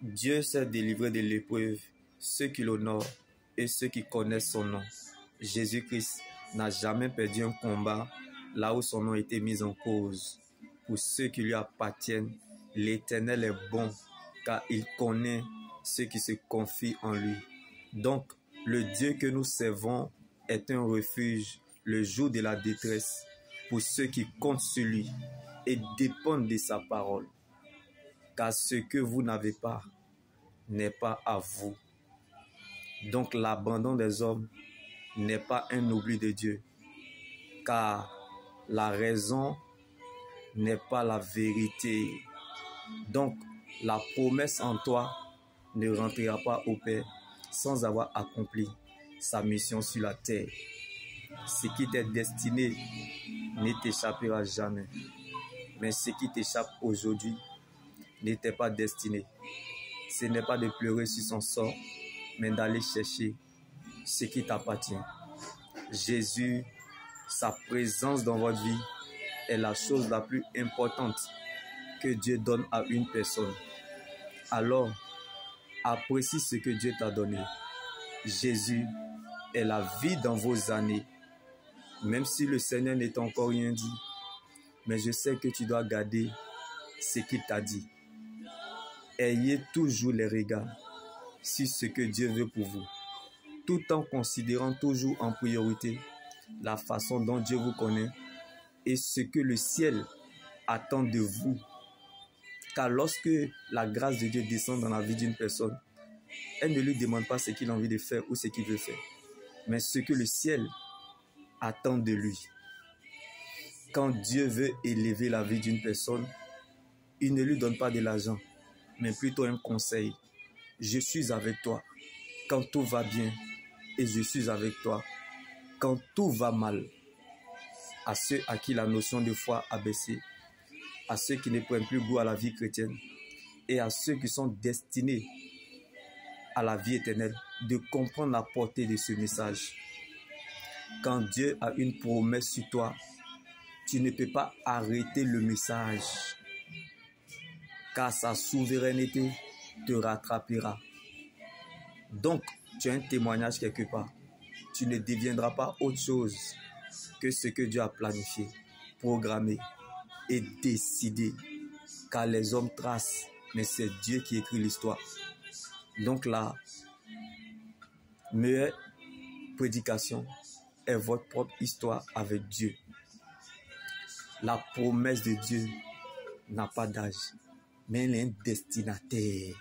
Dieu s'est délivré de l'épreuve, ceux qui l'honorent et ceux qui connaissent son nom. Jésus-Christ n'a jamais perdu un combat là où son nom a été mis en cause. Pour ceux qui lui appartiennent, l'Éternel est bon, car il connaît ceux qui se confient en lui. Donc, le Dieu que nous servons est un refuge le jour de la détresse pour ceux qui comptent sur lui et dépendent de sa parole. Car ce que vous n'avez pas n'est pas à vous. Donc l'abandon des hommes n'est pas un oubli de Dieu, car la raison n'est pas la vérité. Donc la promesse en toi ne rentrera pas au Père sans avoir accompli sa mission sur la terre. Ce qui t'est destiné ne t'échappera jamais. Mais ce qui t'échappe aujourd'hui n'était pas destiné. Ce n'est pas de pleurer sur son sort, mais d'aller chercher ce qui t'appartient. Jésus, sa présence dans votre vie est la chose la plus importante que Dieu donne à une personne. Alors, apprécie ce que Dieu t'a donné. Jésus est la vie dans vos années. Même si le Seigneur n'est encore rien dit, mais je sais que tu dois garder ce qu'il t'a dit. Ayez toujours les regards sur ce que Dieu veut pour vous, tout en considérant toujours en priorité la façon dont Dieu vous connaît et ce que le ciel attend de vous. Car lorsque la grâce de Dieu descend dans la vie d'une personne, elle ne lui demande pas ce qu'il a envie de faire ou ce qu'il veut faire, mais ce que le ciel attend de lui. Quand Dieu veut élever la vie d'une personne, il ne lui donne pas de l'argent, mais plutôt un conseil. Je suis avec toi quand tout va bien et je suis avec toi quand tout va mal. À ceux à qui la notion de foi a baissé, à ceux qui ne prennent plus goût à la vie chrétienne et à ceux qui sont destinés à la vie éternelle, de comprendre la portée de ce message. Quand Dieu a une promesse sur toi, tu ne peux pas arrêter le message, car sa souveraineté te rattrapera. Donc, tu as un témoignage quelque part. Tu ne deviendras pas autre chose que ce que Dieu a planifié, programmé et décidé. Car les hommes tracent, mais c'est Dieu qui écrit l'histoire. Donc la meilleure prédication est votre propre histoire avec Dieu. La promesse de Dieu n'a pas d'âge, mais elle est un destinataire.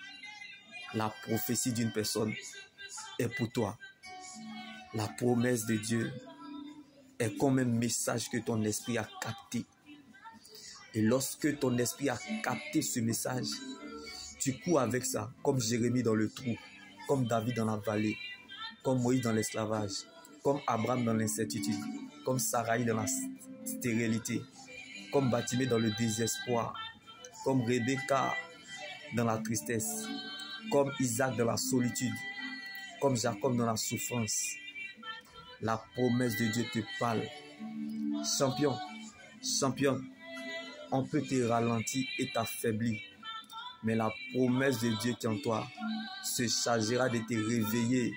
La prophétie d'une personne est pour toi. La promesse de Dieu est comme un message que ton esprit a capté. Et lorsque ton esprit a capté ce message, tu cours avec ça, comme Jérémie dans le trou, comme David dans la vallée, comme Moïse dans l'esclavage, comme Abraham dans l'incertitude, comme Saraï dans la stérilité, comme Batimée dans le désespoir, comme Rebecca dans la tristesse, comme Isaac dans la solitude, comme Jacob dans la souffrance. La promesse de Dieu te parle. Champion, championne, on peut te ralentir et t'affaiblir, mais la promesse de Dieu qui est en toi se chargera de te réveiller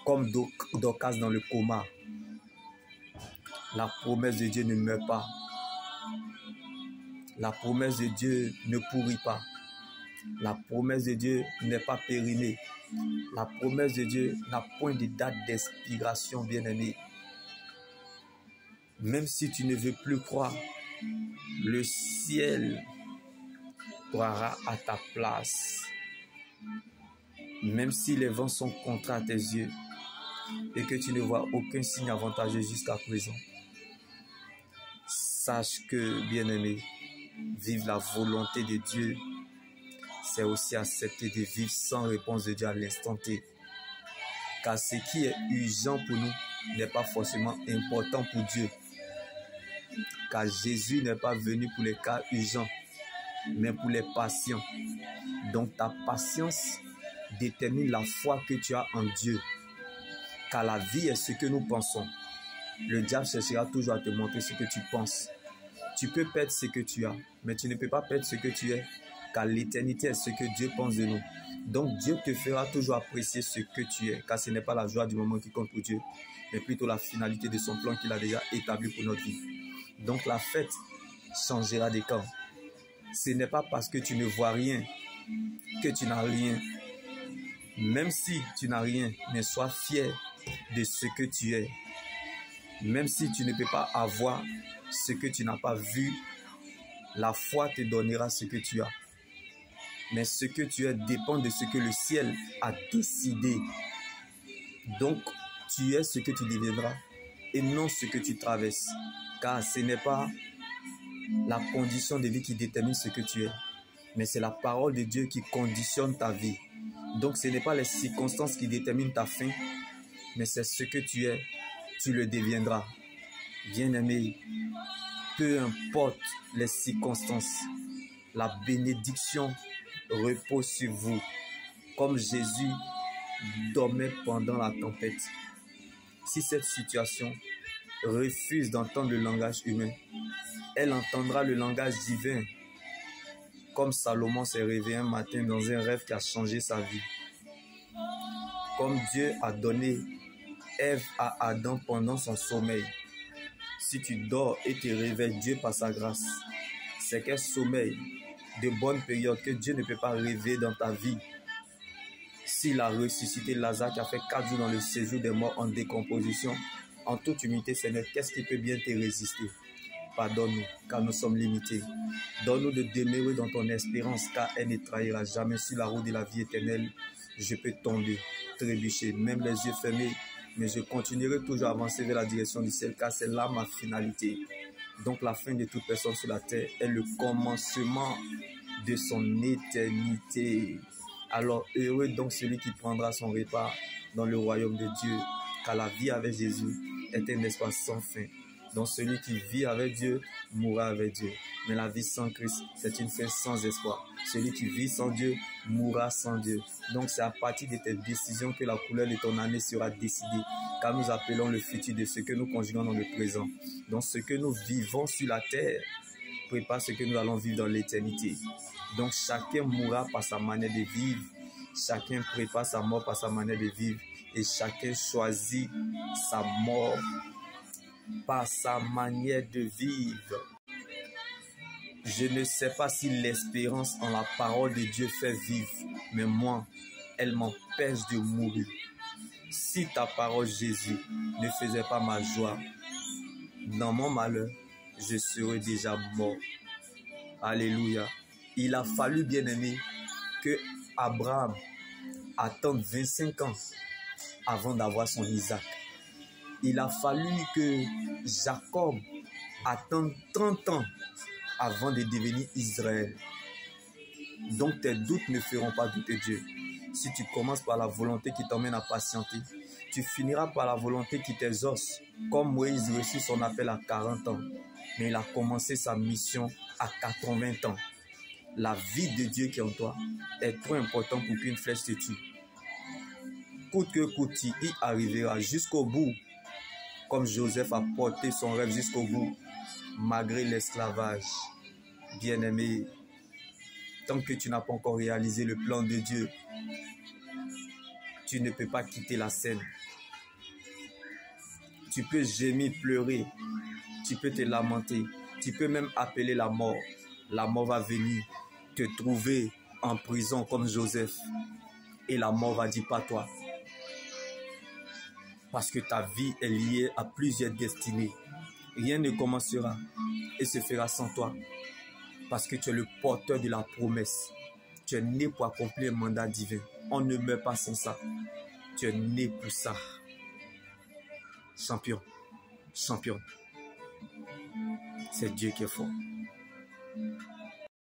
comme Dorcas dans le coma. La promesse de Dieu ne meurt pas. La promesse de Dieu ne pourrit pas. La promesse de Dieu n'est pas périmée. La promesse de Dieu n'a point de date d'expiration, bien-aimé. Même si tu ne veux plus croire, le ciel croira à ta place. Même si les vents sont contraires à tes yeux et que tu ne vois aucun signe avantageux jusqu'à présent, sache que, bien-aimé, vivre la volonté de Dieu, c'est aussi accepter de vivre sans réponse de Dieu à l'instant T. Car ce qui est urgent pour nous n'est pas forcément important pour Dieu. Car Jésus n'est pas venu pour les cas urgents, mais pour les patients. Donc ta patience détermine la foi que tu as en Dieu. Car la vie est ce que nous pensons. Le diable cherchera toujours à te montrer ce que tu penses. Tu peux perdre ce que tu as, mais tu ne peux pas perdre ce que tu es. car l'éternité est ce que Dieu pense de nous. Donc Dieu te fera toujours apprécier ce que tu es, car ce n'est pas la joie du moment qui compte pour Dieu, mais plutôt la finalité de son plan qu'il a déjà établi pour notre vie. Donc la fête changera des camps. Ce n'est pas parce que tu ne vois rien que tu n'as rien. Même si tu n'as rien, mais sois fier de ce que tu es. Même si tu ne peux pas avoir ce que tu n'as pas vu, la foi te donnera ce que tu as. Mais ce que tu es dépend de ce que le ciel a décidé. Donc, tu es ce que tu deviendras et non ce que tu traverses. Car ce n'est pas la condition de vie qui détermine ce que tu es, mais c'est la parole de Dieu qui conditionne ta vie. Donc, ce n'est pas les circonstances qui déterminent ta fin, mais c'est ce que tu es, tu le deviendras. Bien-aimé, peu importe les circonstances, la bénédiction repose sur vous. Comme Jésus dormait pendant la tempête. Si cette situation refuse d'entendre le langage humain, elle entendra le langage divin. Comme Salomon s'est réveillé un matin dans un rêve qui a changé sa vie. Comme Dieu a donné Ève à Adam pendant son sommeil. Si tu dors et te réveilles, Dieu par sa grâce. C'est quel sommeil de bonne période que Dieu ne peut pas réveiller dans ta vie. S'il a ressuscité Lazare qui a fait 4 jours dans le séjour des morts en décomposition, en toute humilité, Seigneur, qu'est-ce qui peut bien te résister? Pardonne-nous, car nous sommes limités. Donne-nous de demeurer dans ton espérance, car elle ne trahira jamais. Sur la route de la vie éternelle, je peux tomber, trébucher, même les yeux fermés, mais je continuerai toujours à avancer vers la direction du ciel, car c'est là ma finalité. Donc la fin de toute personne sur la terre est le commencement de son éternité. Alors heureux donc celui qui prendra son repas dans le royaume de Dieu, car la vie avec Jésus est un espace sans fin. Donc celui qui vit avec Dieu mourra avec Dieu. Mais la vie sans Christ, c'est une fin sans espoir. Celui qui vit sans Dieu mourra sans Dieu. Donc c'est à partir de tes décisions que la couleur de ton année sera décidée. Car nous appelons le futur de ce que nous conjuguons dans le présent. Donc ce que nous vivons sur la terre prépare ce que nous allons vivre dans l'éternité. Donc chacun mourra par sa manière de vivre. Chacun prépare sa mort par sa manière de vivre. Et chacun choisit sa mort par sa manière de vivre. Je ne sais pas si l'espérance en la parole de Dieu fait vivre, mais moi, elle m'empêche de mourir. Si ta parole, Jésus, ne faisait pas ma joie, dans mon malheur, je serais déjà mort. Alléluia. Il a fallu, bien-aimé, que Abraham attende 25 ans avant d'avoir son Isaac. Il a fallu que Jacob attende 30 ans avant de devenir Israël. Donc tes doutes ne feront pas douter Dieu. Si tu commences par la volonté qui t'emmène à patienter, tu finiras par la volonté qui t'exauce. Comme Moïse reçut son appel à 40 ans, mais il a commencé sa mission à 80 ans. La vie de Dieu qui est en toi est trop importante pour qu'une flèche te tue. Coûte que coûte, tu y arriveras jusqu'au bout. Comme Joseph a porté son rêve jusqu'au bout, malgré l'esclavage. Bien-aimé, tant que tu n'as pas encore réalisé le plan de Dieu, tu ne peux pas quitter la scène. Tu peux gémir, pleurer, tu peux te lamenter, tu peux même appeler la mort. La mort va venir te trouver en prison comme Joseph. Et la mort va dire pas toi. Parce que ta vie est liée à plusieurs destinées. Rien ne commencera et se fera sans toi. Parce que tu es le porteur de la promesse. Tu es né pour accomplir un mandat divin. On ne meurt pas sans ça. Tu es né pour ça. Champion. Champion. C'est Dieu qui est fort.